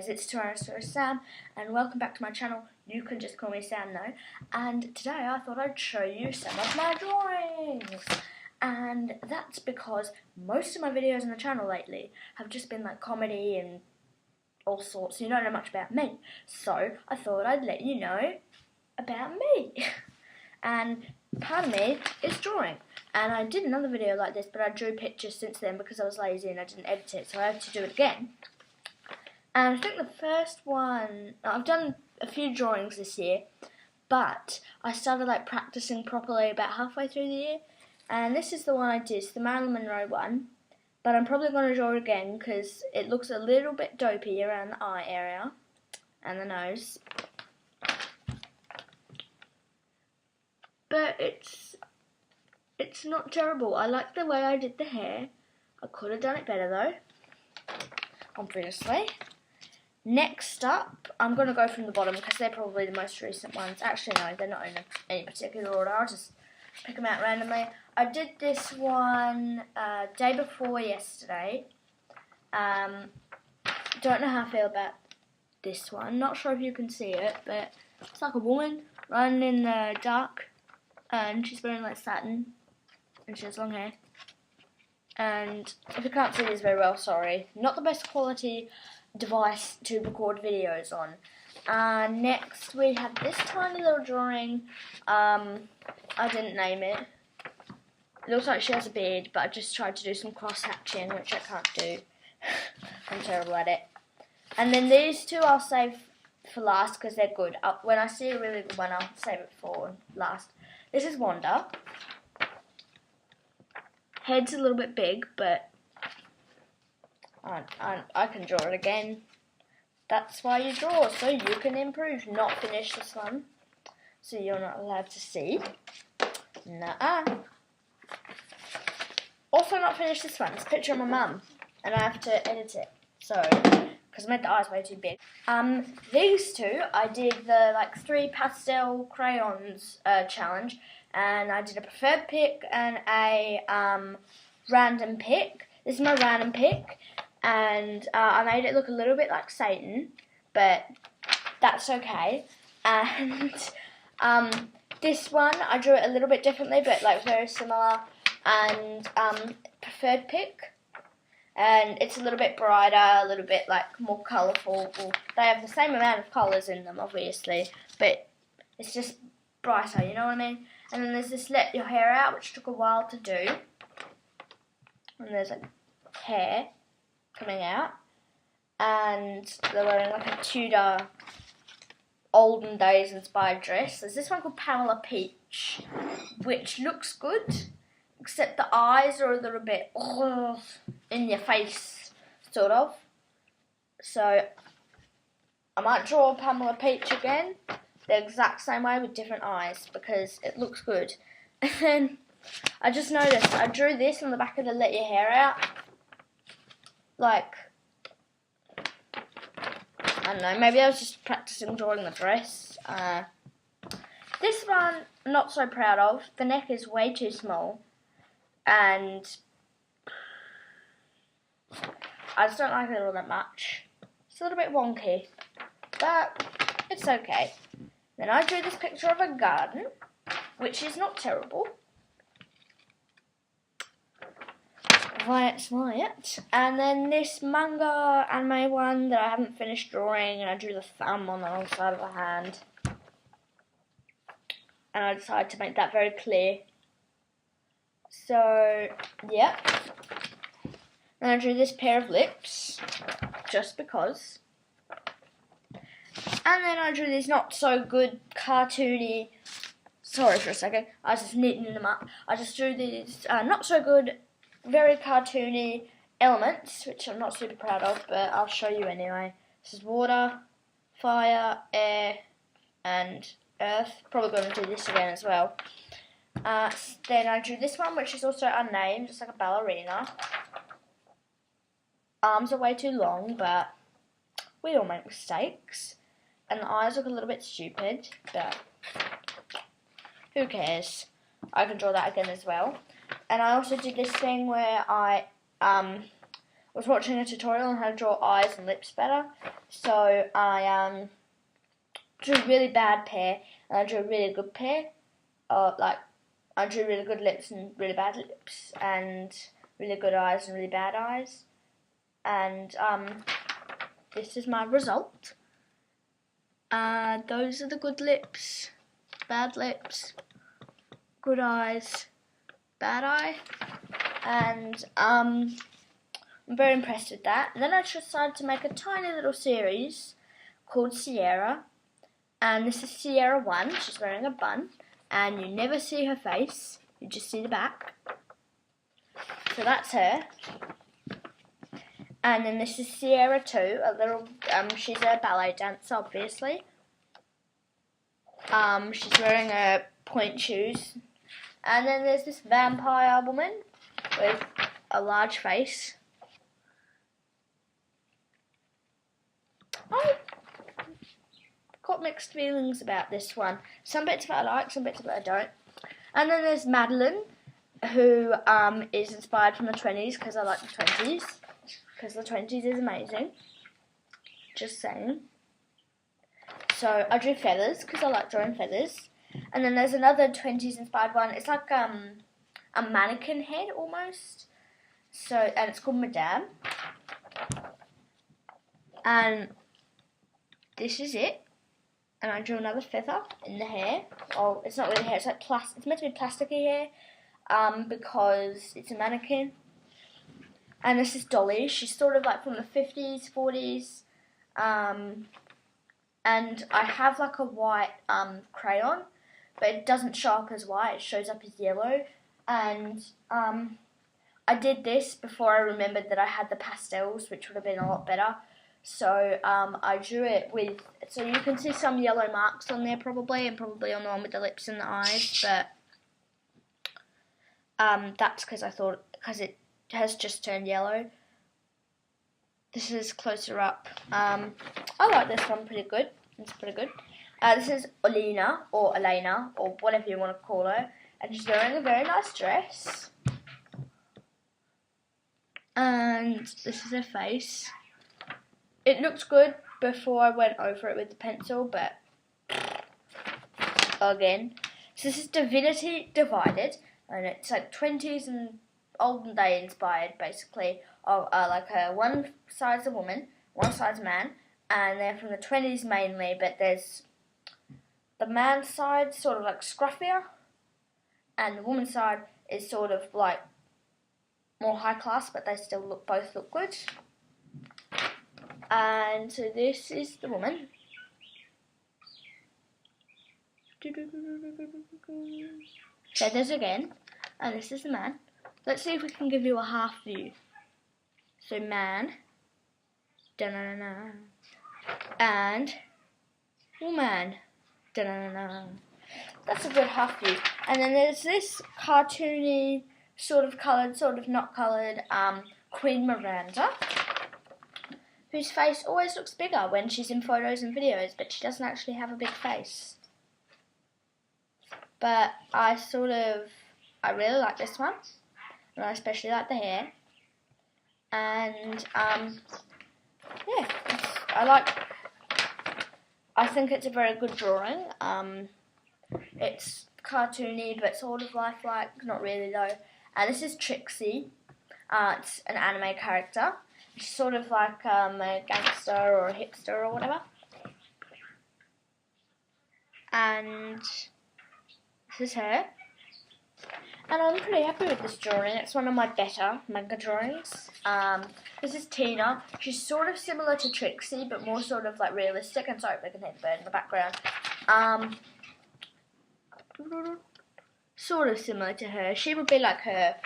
guys, it's Tyrannosaurus Sam and welcome back to my channel. You can just call me Sam though. And today I thought I'd show you some of my drawings. And that's because most of my videos on the channel lately have just been like comedy and all sorts. You don't know much about me. So I thought I'd let you know about me. And part of me is drawing. And I did another video like this, but I drew pictures since then because I was lazy and I didn't edit it, so I have to do it again. And I think the first one, I've done a few drawings this year, but I started like practicing properly about halfway through the year. And this is the one I did, it's the Marilyn Monroe one. But I'm probably going to draw it again because it looks a little bit dopey around the eye area and the nose. But it's not terrible. I like the way I did the hair. I could have done it better though, obviously. Next up, I'm going to go from the bottom because they're probably the most recent ones. Actually, no, they're not in any particular order. I'll just pick them out randomly. I did this one day before yesterday. Don't know how I feel about this one. Not sure if you can see it, but it's like a woman running in the dark. And she's wearing like satin. And she has long hair. And if you can't see this very well, sorry. Not the best quality device to record videos on. Next we have this tiny little drawing. I didn't name it. It looks like she has a beard, but I just tried to do some cross-hatching, which I can't do. I'm terrible at it. And then these two I'll save for last because they're good. When I see a really good one, I'll save it for last. This is Wanda. Head's a little bit big, but I can draw it again. That's why you draw, so you can improve. Not finish this one, so you're not allowed to see. Nuh-uh. Also not finish this one. It's a picture of my mum, and I have to edit it. So, because I made the eyes way too big. These two, I did the like 3 pastel crayons challenge, and I did a preferred pick and a random pick. This is my random pick, and I made it look a little bit like Satan, but that's okay. And this one, I drew it a little bit differently, but like very similar, and preferred pick. And it's a little bit brighter, a little bit like more colourful. Well, they have the same amount of colours in them, obviously, but it's just brighter, you know what I mean? And then there's this let your hair out, which took a while to do. And there's like hair coming out. And they're wearing like a Tudor, olden days inspired dress. There's this one called Pamela Peach, which looks good. Except the eyes are a little bit in your face, sort of. So, I might draw Pamela Peach again, the exact same way with different eyes, because it looks good. And then, I just noticed, I drew this on the back of the let your hair out. Like, I don't know, maybe I was just practicing drawing the dress. This one, I'm not so proud of. The neck is way too small. And I just don't like it all that much. It's a little bit wonky, but it's okay. Then I drew this picture of a garden, which is not terrible. That's it. And then this manga anime one that I haven't finished drawing, and I drew the thumb on the wrong side of the hand. And I decided to make that very clear. So, yeah. And I drew this pair of lips, just because. And then I drew these not so good cartoony, sorry for a second, I was just knitting them up. I just drew these not so good, very cartoony elements, which I'm not super proud of, but I'll show you anyway. This is water, fire, air, and earth. Probably going to do this again as well. Then I drew this one, which is also unnamed, just like a ballerina. Arms are way too long, but we all make mistakes. And the eyes look a little bit stupid, but who cares? I can draw that again as well. And I also did this thing where I was watching a tutorial on how to draw eyes and lips better, so I drew a really bad pair, and I drew a really good pair. I drew really good lips and really bad lips, and really good eyes and really bad eyes. And this is my result. Those are the good lips, bad lips, good eyes, bad eye, and I'm very impressed with that. And then I decided to make a tiny little series called Sierra, and this is Sierra 1. She's wearing a bun, and you never see her face, you just see the back. So that's her. And then this is Sierra 2, a little, she's a ballet dancer, obviously. She's wearing point shoes. And then there's this vampire woman with a large face. I got mixed feelings about this one. Some bits of it I like, some bits of it I don't. And then there's Madeline, who is inspired from the 20s, because I like the 20s. Because the 20s is amazing. Just saying. So I drew feathers, because I like drawing feathers. And then there's another 20s inspired one. It's like a mannequin head, almost. So, and it's called Madame. And this is it. And I drew another feather in the hair. Oh, it's not really hair, it's like it's meant to be plasticky hair, because it's a mannequin. And this is Dolly. She's sort of like from the 50s, 40s. And I have like a white crayon, but it doesn't show up as white, it shows up as yellow. And I did this before I remembered that I had the pastels, which would have been a lot better. So I drew it with, so you can see some yellow marks on there probably, and probably on the one with the lips and the eyes, but that's because I thought, because it has just turned yellow. This is closer up. I like this one pretty good. It's pretty good. This is Olena, or Elena, or whatever you want to call her, and she's wearing a very nice dress. And this is her face. It looked good before I went over it with the pencil, but again. So this is Divinity Divided, and it's like 20s and olden day inspired, basically, of like one side's a woman, one side's a man, and they're from the 20s mainly, but there's the man's side sort of like scruffier, and the woman's side is sort of like more high class, but they still both look good. And so this is the woman. Feathers again. And this is the man. Let's see if we can give you a half view. So man. Da-na-na-na. And woman. Da-na-na-na. That's a good half view. And then there's this cartoony, sort of coloured, sort of not coloured, Queen Miranda, whose face always looks bigger when she's in photos and videos, but she doesn't actually have a big face. But I really like this one, and I especially like the hair. And yeah, I think it's a very good drawing. It's cartoony, but sort of lifelike, not really though. And this is Trixie. It's an anime character. She's sort of like a gangster or a hipster or whatever. And this is her. And I'm pretty happy with this drawing. It's one of my better manga drawings. This is Tina. She's sort of similar to Trixie, but more sort of like realistic. I'm sorry if I can hear the bird in the background. Sort of similar to her. She would be like her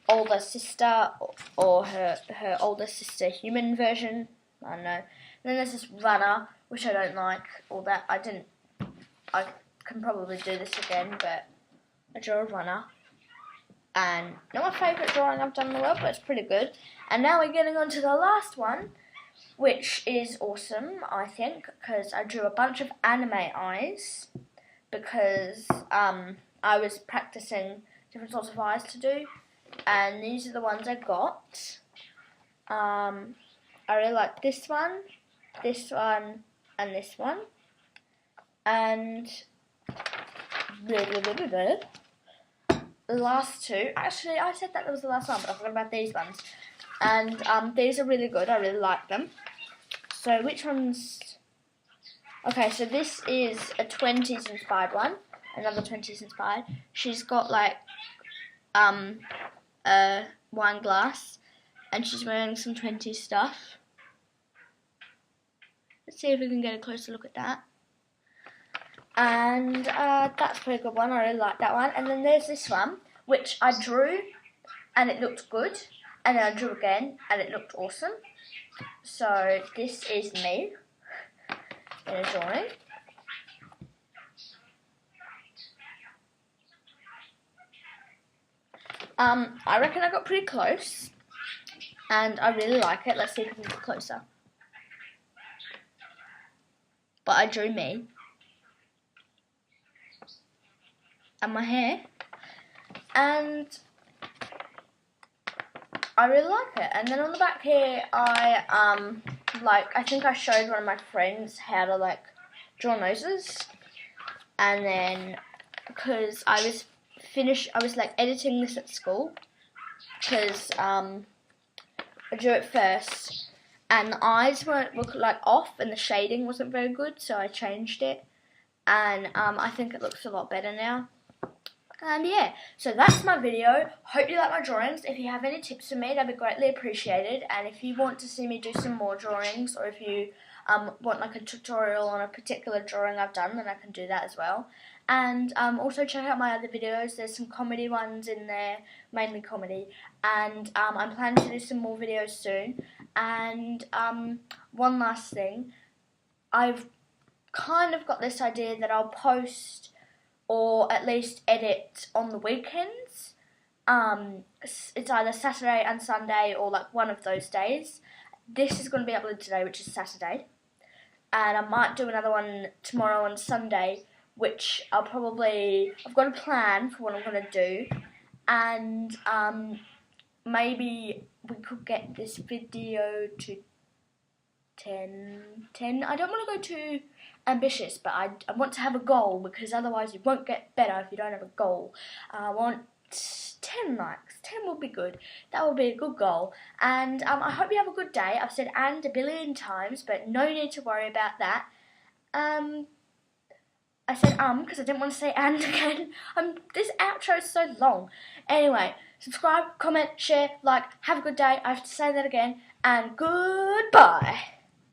older sister, or her older sister human version. I don't know. And then there's this runner, which I don't like all that. I can probably do this again, but I drew a runner. And not my favourite drawing I've done in the world, but it's pretty good. And now we're getting on to the last one, which is awesome, I think, because I drew a bunch of anime eyes, because I was practicing different sorts of eyes to do, and these are the ones I got. I really like this one, and this one. And the last two, actually I said that was the last one, but I forgot about these ones. And these are really good, I really like them. So which ones? Okay, so this is a 20s inspired one, another 20s inspired. She's got like a wine glass, and she's wearing some 20s stuff. Let's see if we can get a closer look at that. And that's a pretty good one, I really like that one. And then there's this one, which I drew, and it looked good. And then I drew again, and it looked awesome. So this is me in a drawing. I reckon I got pretty close, and I really like it. Let's see if we can get closer. But I drew me and my hair, and I really like it. And then on the back here, I think I showed one of my friends how to like draw noses, and then because I was like editing this at school, because I drew it first, and the eyes were like off, and the shading wasn't very good, so I changed it, and I think it looks a lot better now. And yeah, so that's my video. Hope you like my drawings. If you have any tips for me, that'd be greatly appreciated. And if you want to see me do some more drawings, or if you want like a tutorial on a particular drawing I've done, then I can do that as well. And also check out my other videos. There's some comedy ones in there, mainly comedy. And I'm planning to do some more videos soon. And one last thing, I've kind of got this idea that I'll post or at least edit on the weekends. It's either Saturday and Sunday, or like one of those days. This is going to be uploaded today, which is Saturday, and I might do another one tomorrow on Sunday, which I've got a plan for what I'm going to do, and maybe we could get this video to 10. I don't want to go too ambitious, but I want to have a goal, because otherwise you won't get better if you don't have a goal. I want 10 likes. 10 will be good. That will be a good goal. And I hope you have a good day. I've said "and" a billion times, but no need to worry about that. I said because I didn't want to say "and" again. This outro is so long. Anyway, subscribe, comment, share, like. Have a good day. I have to say that again. And goodbye.